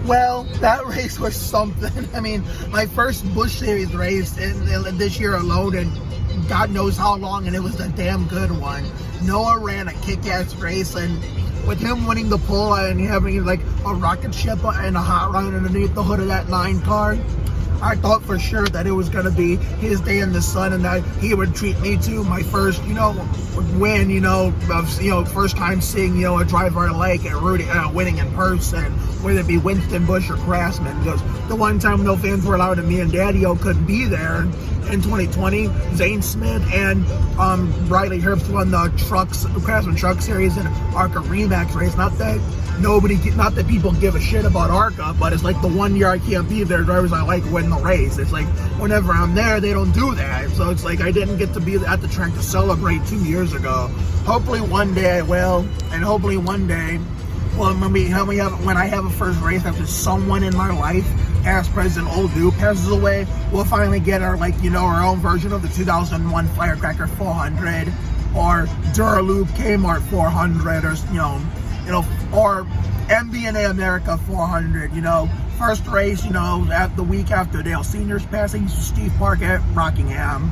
Well, that race was something. I mean, my first Busch Series race in this year alone, and God knows how long, and it was a damn good one. Noah ran a kick-ass race, and with him winning the pole and having like a rocket ship and a hot rod underneath the hood of that 9 car, I thought for sure that it was going to be his day in the sun, and that he would treat me to my first, win, first time seeing, a driver like and winning in person, whether it be Winston, Busch, or Craftsman. Because the one time no fans were allowed and me and Daddy-O couldn't be there in 2020, Zane Smith and Riley Herbst won the Craftsman Truck Series and ARCA Remax race. Not that people give a shit about ARCA, but it's like the one year I can't be there, drivers I like win the race. It's like whenever I'm there, they don't do that. So it's like I didn't get to be at the track to celebrate 2 years ago. Hopefully one day I will, and hopefully one day, when I have a first race after someone in my life, past, present, old, new, passes away, we'll finally get our our own version of the 2001 Firecracker 400 or Duraloop Kmart 400 or MB&A America 400, first race, at the week after Dale Sr.'s passing, Steve Park at Rockingham.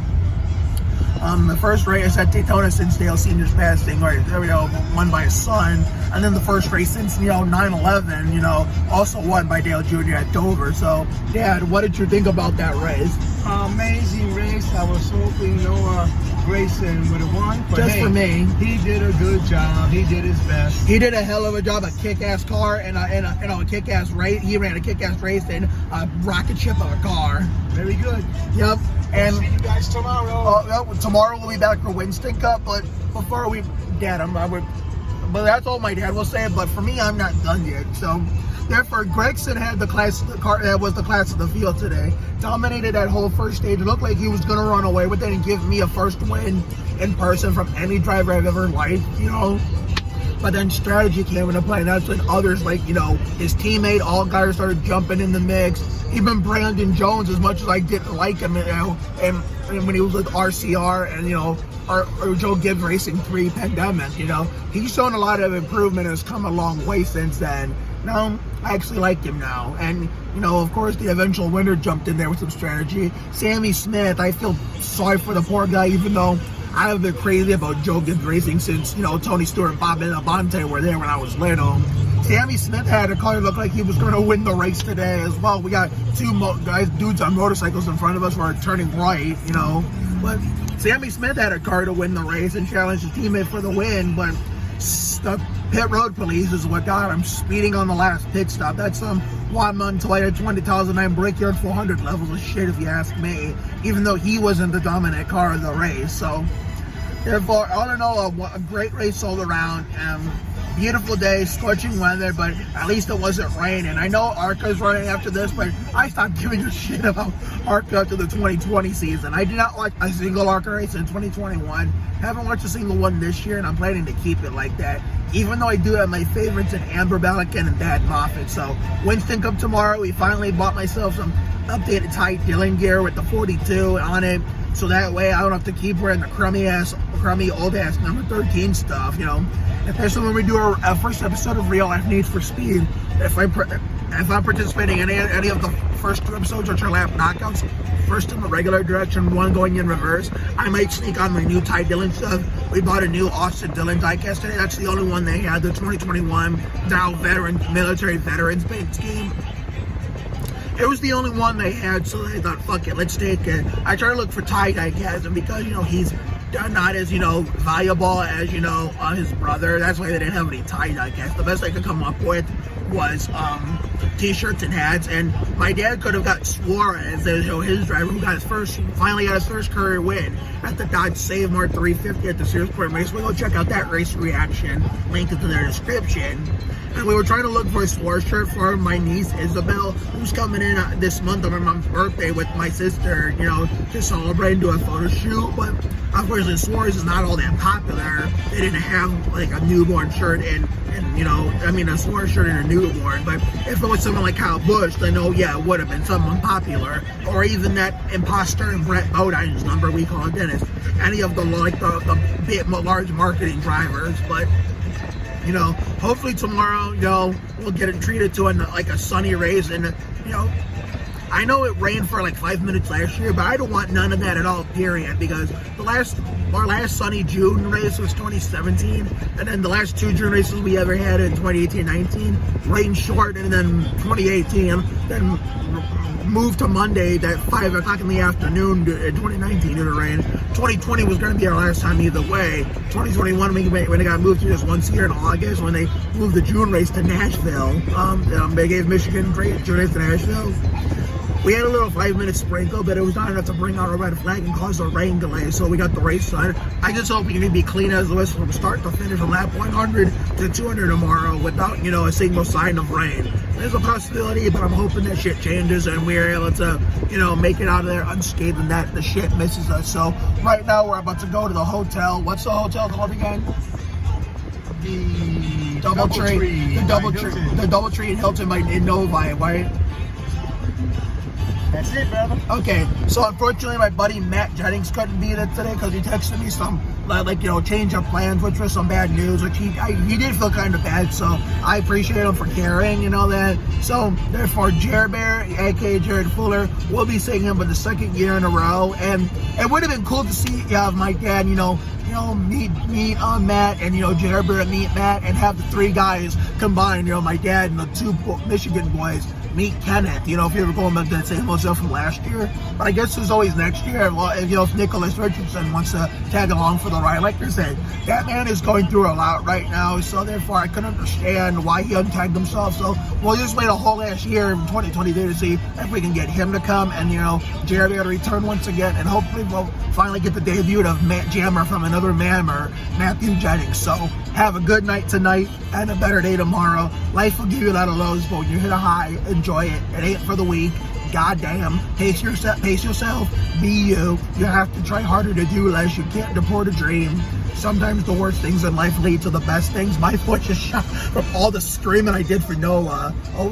The first race at Daytona since Dale Sr.'s passing, won by his son. And then the first race since, 9/11, also won by Dale Jr. at Dover. So, Dad, what did you think about that race? Amazing race. I was hoping Noah Grayson would have won. But just for me. He did a good job. He did his best. He did a hell of a job. A kick-ass car and a kick-ass race. He ran a kick-ass race in a rocket ship of a car. Very good. Yep. And see you guys tomorrow. Tomorrow we'll be back for Winston Cup. But before we, Dad, but that's all my dad will say. But for me, I'm not done yet. So therefore, Gregson had the car that was the class of the field today. Dominated that whole first stage. It looked like he was going to run away with it and give me a first win in person from any driver I've ever liked, But then strategy came into play, and that's when others, his teammate, all guys started jumping in the mix. Even Brandon Jones, as much as I didn't like him, and when he was with RCR and, or Joe Gibbs Racing pre-pandemic, he's shown a lot of improvement and has come a long way since then. Now, I actually like him now. And, of course, the eventual winner jumped in there with some strategy. Sammy Smith, I feel sorry for the poor guy, even though I have been crazy about Joe Gibbs Racing since, Tony Stewart and Bob Abante were there when I was little. Sammy Smith had a car that looked like he was going to win the race today as well. We got two dudes on motorcycles in front of us who are turning right, But Sammy Smith had a car to win the race and challenged his teammate for the win, but the pit road police is what got him speeding on the last pit stop. That's some Juan Montoya 2009 Brickyard 400 levels of shit, if you ask me, even though he wasn't the dominant car of the race. So, therefore, all in all, a great race all around. Beautiful day, scorching weather, but at least it wasn't raining. I know ARCA's running after this, but I stopped giving a shit about ARCA after the 2020 season. I did not watch a single ARCA race in 2021. Haven't watched a single one this year, and I'm planning to keep it like that. Even though I do have my favorites in Amber Belican and Dad Moffitt. So, Winston Cup tomorrow. We finally bought myself some updated Ty Dillon gear with the 42 on it. So that way I don't have to keep wearing the crummy old ass number 13 stuff, Especially when we do our first episode of Real Life Need for Speed. If I'm participating in any of the first 2 episodes, which are lap knockouts, first in the regular direction, one going in reverse, I might sneak on my new Ty Dillon stuff. We bought a new Austin Dillon diecast today. That's the only one they had, the 2021 Dow military veterans paint scheme. It was the only one they had, so I thought, fuck it, let's take it. I tried to look for Ty diecast, and because, he's not as, valuable as, his brother, that's why they didn't have any Ty diecast. The best I could come up with was t-shirts and hats, and my dad could have got Suarez, his driver, who finally got his first career win at the Dodge SaveMart 350 at the Sears Raceway. Go check out that race reaction, link it to their description. And we were trying to look for a Suarez shirt for my niece Isabel, who's coming in this month on my mom's birthday with my sister, to celebrate and do a photo shoot. But unfortunately, Suarez is not all that popular. They didn't have like a newborn shirt and a Suarez shirt and a newborn. But if it was someone like Kyle Busch, then it would have been someone popular. Or even that imposter and Brett Bodine's number we call it Dennis. Any of the large marketing drivers, but you know, hopefully tomorrow, you know, we'll get it treated to like a sunny race. And, you know, I know it rained for like 5 minutes last year, but I don't want none of that at all, period, because our last sunny June race was 2017, and then the last 2 June races we ever had in 2018-19, rain short, and then 2018, then moved to Monday at 5 o'clock in the afternoon in 2019 due to rain. 2020 was going to be our last time either way. 2021, when it got moved to just once a year in August, when they moved the June race to Nashville, they gave Michigan great June race to Nashville. We had a little 5-minute sprinkle, but it was not enough to bring out a red flag and cause a rain delay, so we got the race started. I just hope we can be clean as the West from start to finish from lap 100 to 200 tomorrow without, you know, a single sign of rain. There's a possibility, but I'm hoping that shit changes and we're able to, you know, make it out of there unscathed and that the shit misses us. So right now we're about to go to the hotel. What's the hotel called again? The Doubletree in Hilton in Novi, right? That's it, brother. Okay, so unfortunately my buddy Matt Jennings couldn't be there today because he texted me some, like, you know, change of plans, which was some bad news, which he did feel kind of bad, so I appreciate him for caring and all that. So therefore, Jared Bear, aka Jared Fuller, will be seeing him for the 2nd year in a row, and it would have been cool to see my dad, you know, meet Matt, and, you know, Jared Bear meet Matt, and have the 3 guys combined, you know, my dad and the 2 Michigan boys meet Kenneth, you know, if you ever going back to that same hotel from last year. But I guess there's always next year. Well, if, you know, if Nicholas Richardson wants to tag along for the ride, like I said, that man is going through a lot right now, so therefore I couldn't understand why he untagged himself. So we'll just wait a whole last year in 2022 to see if we can get him to come and, you know, Jared to return once again, and hopefully we'll finally get the debut of Matt Jammer from another Mammer, Matthew Jennings. So have a good night tonight and a better day tomorrow. Life will give you a lot of lows, but when you hit a high, enjoy it. It ain't for the weak. Goddamn, pace yourself, be you. You have to try harder to do less. You can't deport a dream. Sometimes the worst things in life lead to the best things. My voice is shot from all the screaming I did for Noah. I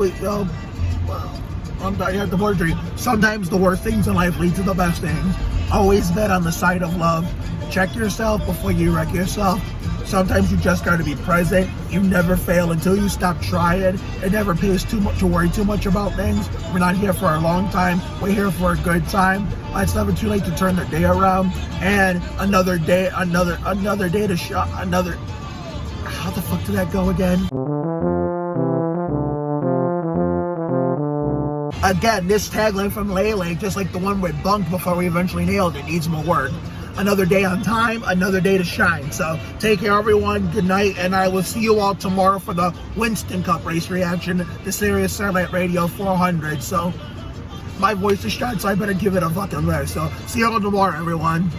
had the word dream. Sometimes the worst things in life lead to the best things. Always bet on the side of love. Check yourself before you wreck yourself. Sometimes you just gotta be present. You never fail until you stop trying. It never pays too much to worry too much about things. We're not here for a long time. We're here for a good time. It's never too late to turn the day around. And another day to shop. How the fuck did that go again? Again, this tagline from Lele, just like the one we bunked before we eventually nailed it, needs more work. Another day on time, another day to shine. So take care, everyone. Good night, and I will see you all tomorrow for the Winston Cup race reaction, the Series Satellite Radio 400. So my voice is shot, so I better give it a fucking rest. So see you all tomorrow, everyone.